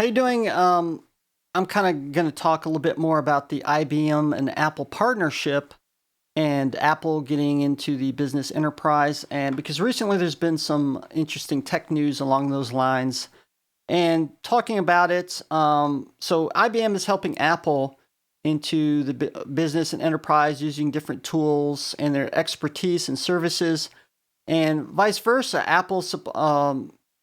How you doing? I'm kind of going to talk a little bit more about the IBM and Apple partnership and Apple getting into the business enterprise. And because recently there's been some interesting tech news along those lines. And talking about it, so IBM is helping Apple into the business and enterprise using different tools and their expertise and services, and vice versa. Apple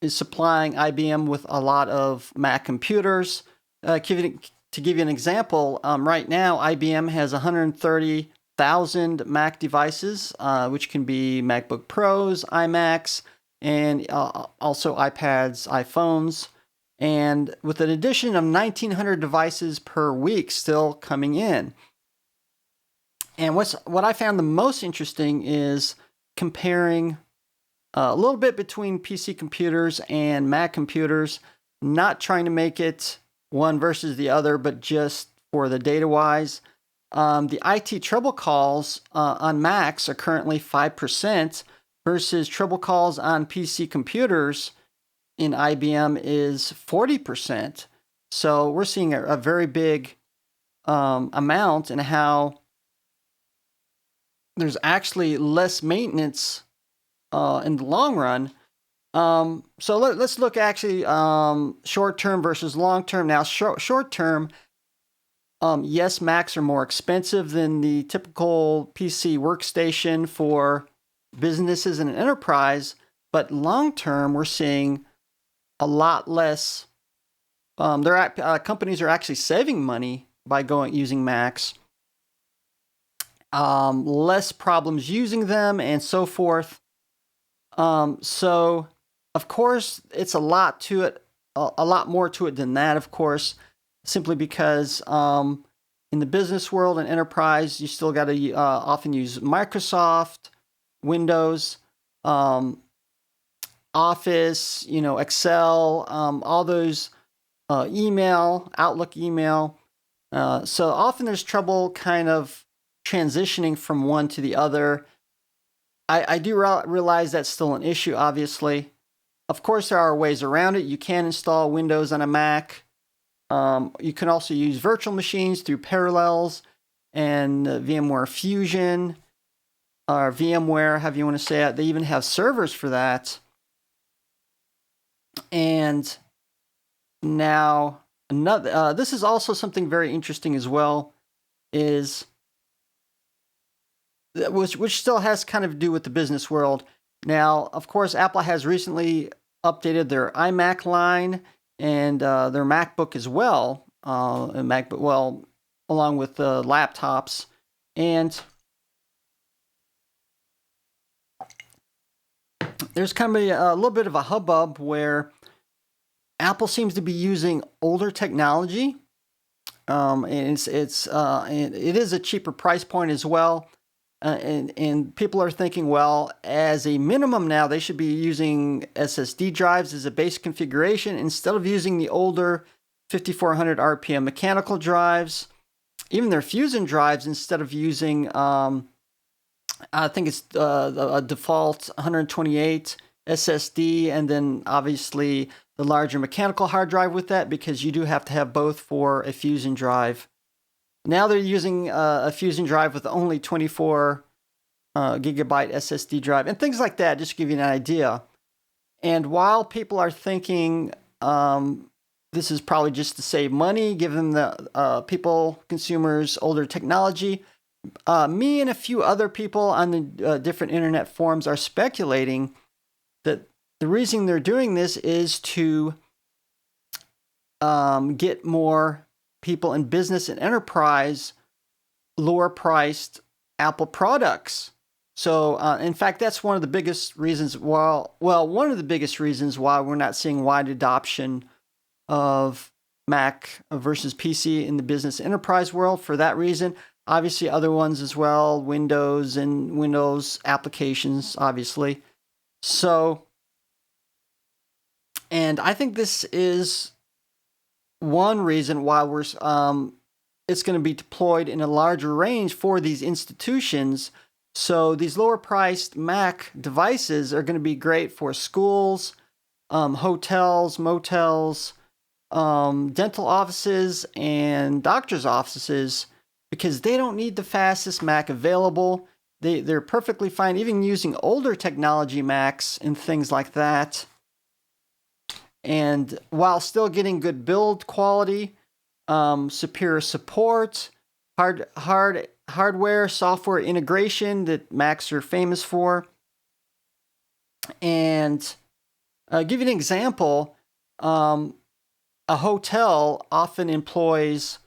is supplying IBM with a lot of Mac computers. To give you an example, right now IBM has 130,000 Mac devices, which can be MacBook Pros, iMacs, and also iPads, iPhones, and with an addition of 1,900 devices per week still coming in. And what I found the most interesting is comparing a little bit between PC computers and Mac computers, not trying to make it one versus the other, but just for the data wise. The IT trouble calls on Macs are currently 5% versus trouble calls on PC computers in IBM is 40%. So we're seeing a very big amount in how there's actually less maintenance in the long run. So let's look actually short term versus long term. Now, short term, yes, Macs are more expensive than the typical PC workstation for businesses and an enterprise, but long term, we're seeing a lot less. Companies are actually saving money by using Macs. Less problems using them, and so forth. So, of course, it's a lot to it, a lot more to it than that, of course, simply because in the business world and enterprise, you still got to often use Microsoft, Windows, Office, Excel, all those email, Outlook email. So often there's trouble kind of transitioning from one to the other. I do realize that's still an issue, obviously. Of course, there are ways around it. You can install Windows on a Mac. You can also use virtual machines through Parallels and VMware Fusion or VMware, however you want to say it. They even have servers for that. And now, this is also something very interesting as well, is which still has kind of to do with the business world. Now, of course, Apple has recently updated their iMac line and their MacBook as well, along with the laptops. And there's kind of a little bit of a hubbub where Apple seems to be using older technology, and it is a cheaper price point as well. And people are thinking, well, as a minimum now, they should be using SSD drives as a base configuration instead of using the older 5400 RPM mechanical drives, even their Fusion drives, instead of using, I think it's a default 128 SSD, and then obviously the larger mechanical hard drive with that, because you do have to have both for a Fusion drive. Now they're using a Fusion drive with only 24 gigabyte SSD drive and things like that, just to give you an idea. And while people are thinking this is probably just to save money, give them the consumers, older technology, me and a few other people on the different internet forums are speculating that the reason they're doing this is to get more people in business and enterprise lower priced Apple products. So, in fact, that's one of the biggest reasons. One of the biggest reasons why we're not seeing wide adoption of Mac versus PC in the business enterprise world. For that reason, obviously, other ones as well, Windows and Windows applications, obviously. So, and I think this is one reason why it's going to be deployed in a larger range for these institutions. So these lower priced Mac devices are going to be great for schools, hotels, motels, dental offices and doctor's offices because they don't need the fastest Mac available. They're perfectly fine, even using older technology Macs and things like that. And while still getting good build quality, superior support, hardware, software integration that Macs are famous for. And give you an example, a hotel often employs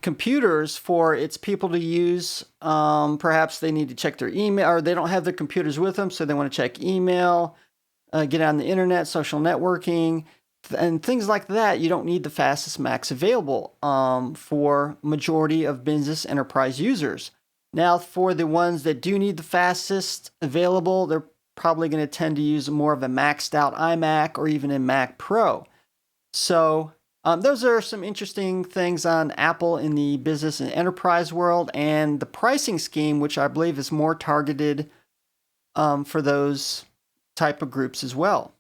computers for its people to use. Perhaps they need to check their email, or they don't have their computers with them, so they want to check email, get on the internet, social networking, and things like that. You don't need the fastest Macs available for majority of business enterprise users. Now, for the ones that do need the fastest available, they're probably going to tend to use more of a maxed out iMac or even a Mac Pro. So those are some interesting things on Apple in the business and enterprise world, and the pricing scheme, which I believe is more targeted for those type of groups as well.